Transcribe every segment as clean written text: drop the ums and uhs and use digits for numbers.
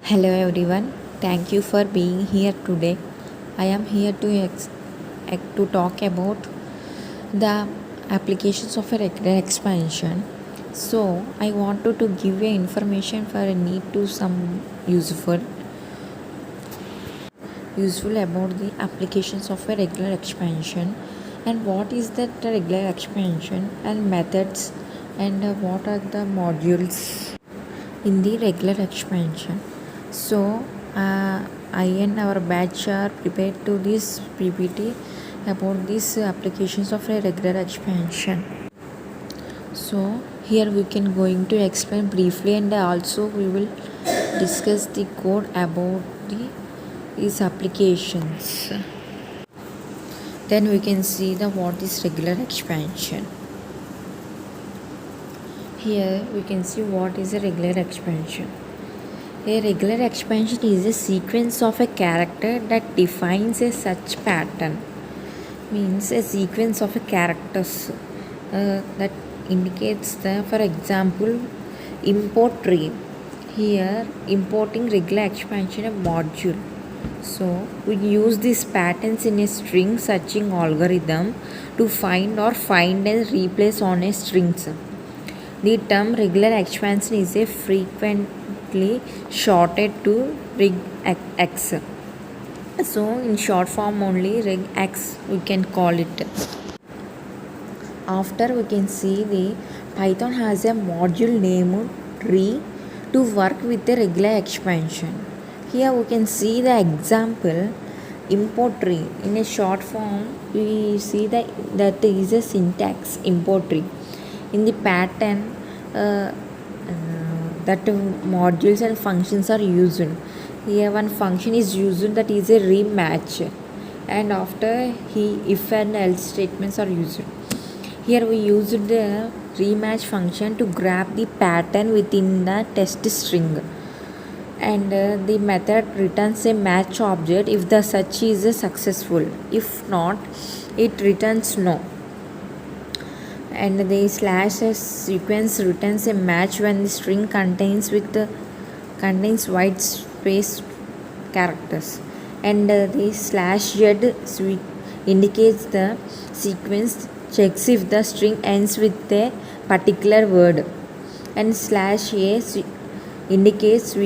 Hello everyone, thank you for being here today. I am here to talk about the applications of a regular expansion. So I wanted to give you information for a need to some useful about the applications of a regular expansion and what is that regular expansion and methods and what are the modules in the regular expansion. So, I and our batch are prepared to this PPT about these applications of a regular expansion. So, here we can going to explain briefly and also we will discuss the code about these applications. Then we can see the what is regular expansion. Here we can see what is a regular expansion. A regular expansion is a sequence of a character that defines a such pattern. Means a sequence of a characters that indicates the, for example, import tree. Here, importing regular expansion a module. So we use these patterns in a string searching algorithm to find or find and replace on a strings. The term regular expansion is a frequently shorted to regx. So in short form only regx we can call it. After we can see the Python has a module named tree to work with the regular expansion. Here we can see the example import tree. In a short form we see that is a syntax import tree. In the pattern that modules and functions are used. Here one function is used that is a rematch, and after if and else statements are used. Here we used the rematch function to grab the pattern within the test string, and the method returns a match object if the search is successful. If not, it returns no. And the slash sequence returns a match when the string contains white space characters, and the slash z indicates the sequence checks if the string ends with a particular word, and slash a indicates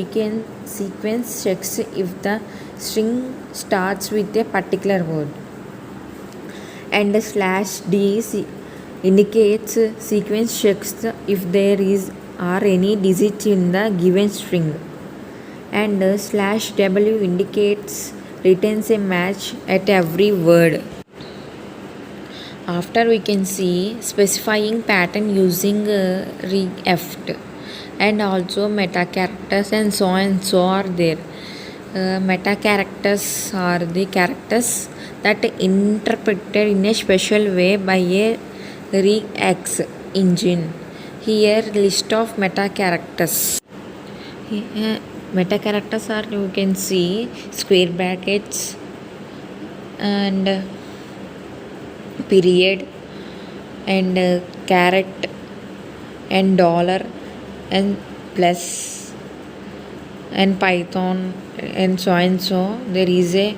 sequence checks if the string starts with a particular word, and the slash d indicates sequence checks if there are any digits in the given string, and slash w indicates returns a match at every word. After we can see specifying pattern using reft, and also meta characters and so are there. Meta characters are the characters that are interpreted in a special way by a regex engine. Here list of meta characters. Meta characters are, you can see, square brackets and period and caret and dollar and plus and python and so there is a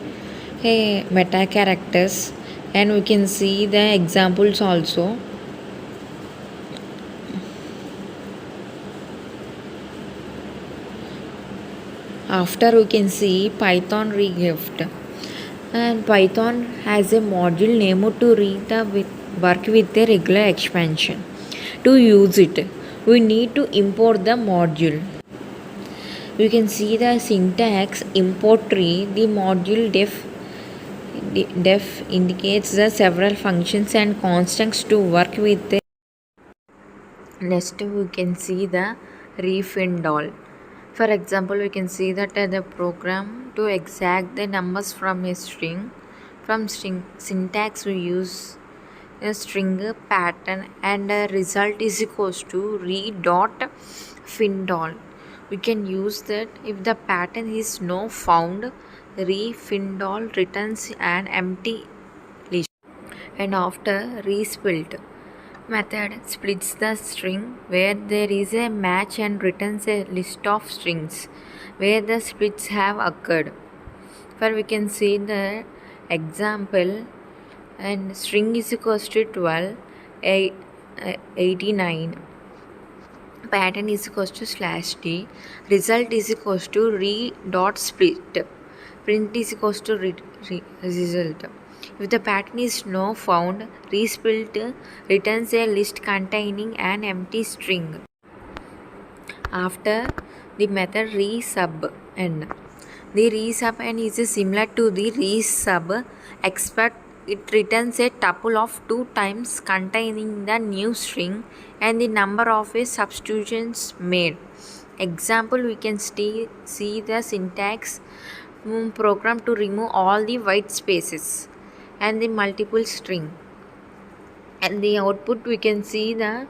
meta characters, and we can see the examples also. After we can see Python regift, and Python has a module named to work with a regular expansion. To use it, we need to import the module. We can see the syntax import tree. The module def indicates the several functions and constants to work with it. Next we can see the ref and all. For example, we can see that the program to extract the numbers from a string. From string syntax we use a string pattern, and result is equals to re.findall. We can use that if the pattern is no found, refindall returns an empty list, and after resplit Method splits the string where there is a match and returns a list of strings where the splits have occurred. For we can see the example, and string is equals to 12, 89, pattern is equals to /t, result is equals to re dot split, print is equals to result. If the pattern is no found, resplit returns a list containing an empty string. After the method resubn. The resubn is similar to the resub, except it returns a tuple of 2 times containing the new string and the number of substitutions made. Example, we can see the syntax program to remove all the white spaces and the multiple string, and the output we can see the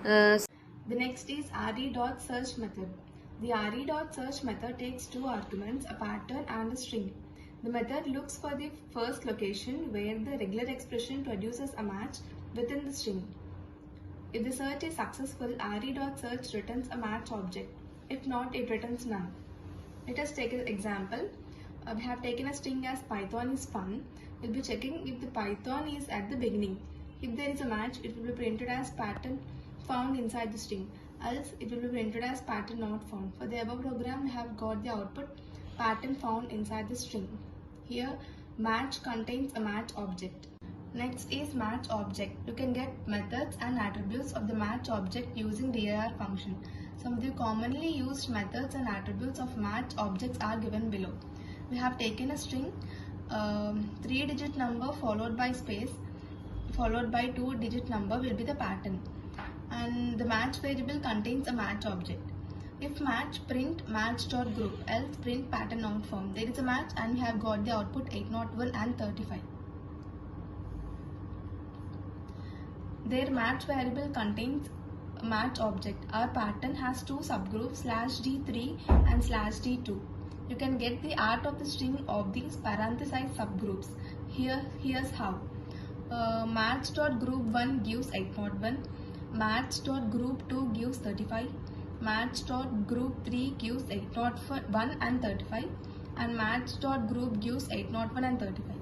The next is re.search method. The re.search method takes two arguments, a pattern and a string. The method looks for the first location where the regular expression produces a match within the string. If the search is successful, re.search returns a match object. If not, it returns none. Let us take an example. We have taken a string as Python is fun. We'll be checking if the Python is at the beginning. If there is a match, it will be printed as pattern found inside the string. Else, it will be printed as pattern not found. For the above program, we have got the output pattern found inside the string. Here, match contains a match object. Next is match object. You can get methods and attributes of the match object using dir function. Some of the commonly used methods and attributes of match objects are given below. We have taken a string, 3-digit number followed by space, followed by 2-digit number will be the pattern. And the match variable contains a match object. If match, print match.group, else print pattern not found. There is a match and we have got the output 801 and 35. Their match variable contains a match object. Our pattern has two subgroups /d3 and /d2. You can get the art of the string of these parenthesized subgroups. Here's how. Match.group1 gives 801, match.group2 gives 35, match.group3 gives 801 and 35, and match.group gives 801 and 35.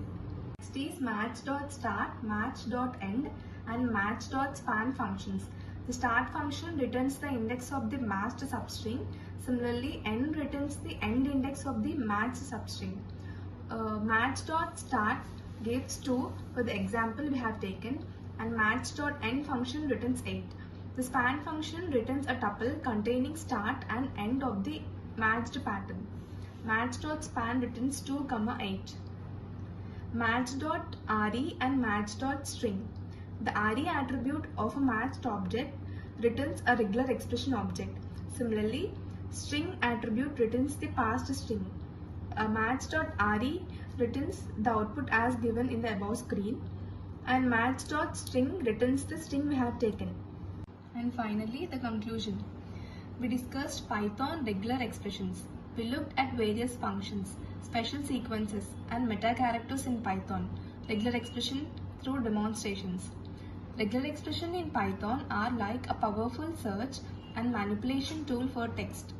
Next is match.start, match.end, and match.span functions. The start function returns the index of the matched substring. Similarly, end returns the end index of the matched substring. Match.start gives 2 for the example we have taken, and match.end function returns 8. The span function returns a tuple containing start and end of the matched pattern. Match.span returns 2, 8. Match.re and match.string. The re attribute of a matched object returns a regular expression object. Similarly, string attribute returns the passed string. A match.re returns the output as given in the above screen, and match.string returns the string we have taken. And finally, the conclusion. We discussed Python regular expressions. We looked at various functions, special sequences, and meta characters in Python, regular expression through demonstrations. Regular expression in Python are like a powerful search and manipulation tool for text.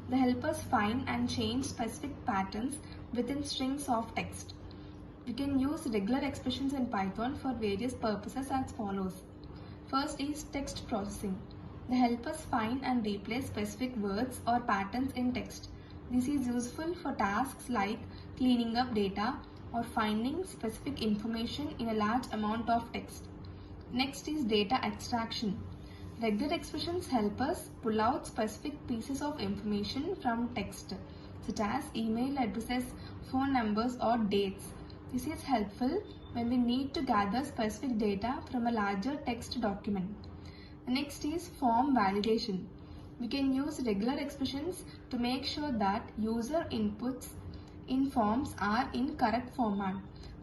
They help us find and change specific patterns within strings of text. We can use regular expressions in Python for various purposes as follows. First is text processing. They help us find and replace specific words or patterns in text. This is useful for tasks like cleaning up data or finding specific information in a large amount of text. Next is data extraction. Regular expressions help us pull out specific pieces of information from text, such as email addresses, phone numbers, or dates. This is helpful when we need to gather specific data from a larger text document. Next is form validation. We can use regular expressions to make sure that user inputs in forms are in correct format.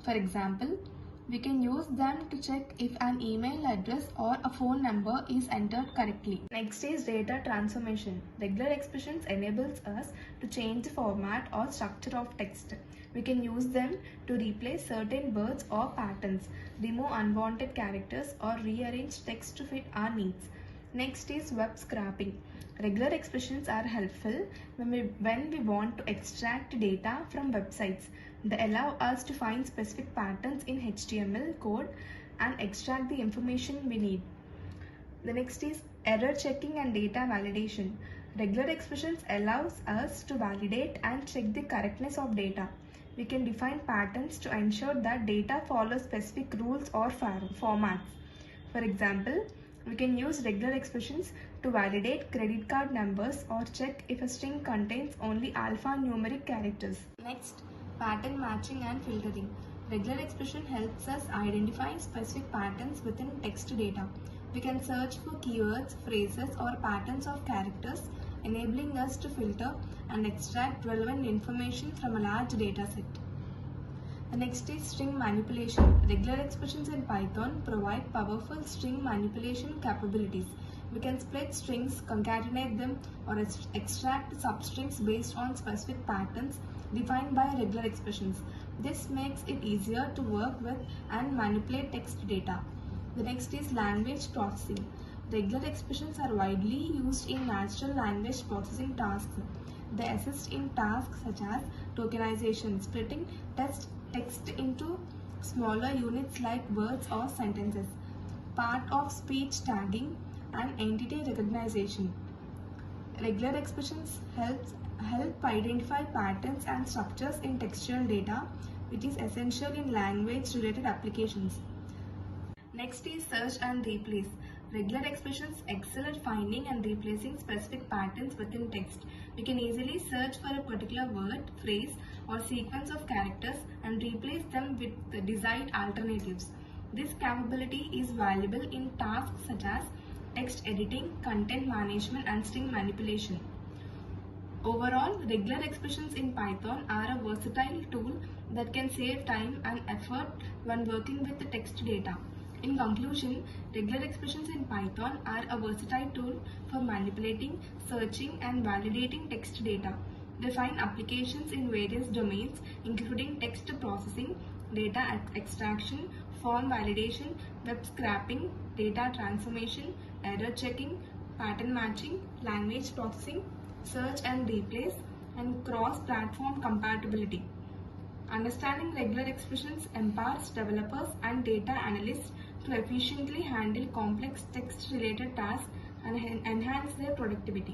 For example, we can use them to check if an email address or a phone number is entered correctly. Next is data transformation. Regular expressions enables us to change the format or structure of text. We can use them to replace certain words or patterns, remove unwanted characters, or rearrange text to fit our needs. Next is web scraping. Regular expressions are helpful when we want to extract data from websites. They allow us to find specific patterns in HTML code and extract the information we need. The next is error checking and data validation. Regular expressions allows us to validate and check the correctness of data. We can define patterns to ensure that data follows specific rules or formats. For example, we can use regular expressions to validate credit card numbers or check if a string contains only alphanumeric characters. Next, pattern matching and filtering. Regular expression helps us identify specific patterns within text data. We can search for keywords, phrases, or patterns of characters, enabling us to filter and extract relevant information from a large data set. The next is string manipulation. Regular expressions in Python provide powerful string manipulation capabilities. We can split strings, concatenate them, or extract substrings based on specific patterns defined by regular expressions. This makes it easier to work with and manipulate text data. The next is language processing. Regular expressions are widely used in natural language processing tasks. They assist in tasks such as tokenization, splitting text into smaller units like words or sentences, part of speech tagging, and entity recognition. Regular expressions help identify patterns and structures in textual data, which is essential in language-related applications. Next is search and replace. Regular expressions excel at finding and replacing specific patterns within text. We can easily search for a particular word, phrase, or sequence of characters and replace them with the desired alternatives. This capability is valuable in tasks such as text editing, content management, and string manipulation. Overall, regular expressions in Python are a versatile tool that can save time and effort when working with the text data. In conclusion, regular expressions in Python are a versatile tool for manipulating, searching, and validating text data. They find applications in various domains, including text processing, data extraction, form validation, web scraping, data transformation, error checking, pattern matching, language processing, search and replace, and cross-platform compatibility. Understanding regular expressions empowers developers and data analysts to efficiently handle complex text-related tasks and enhance their productivity.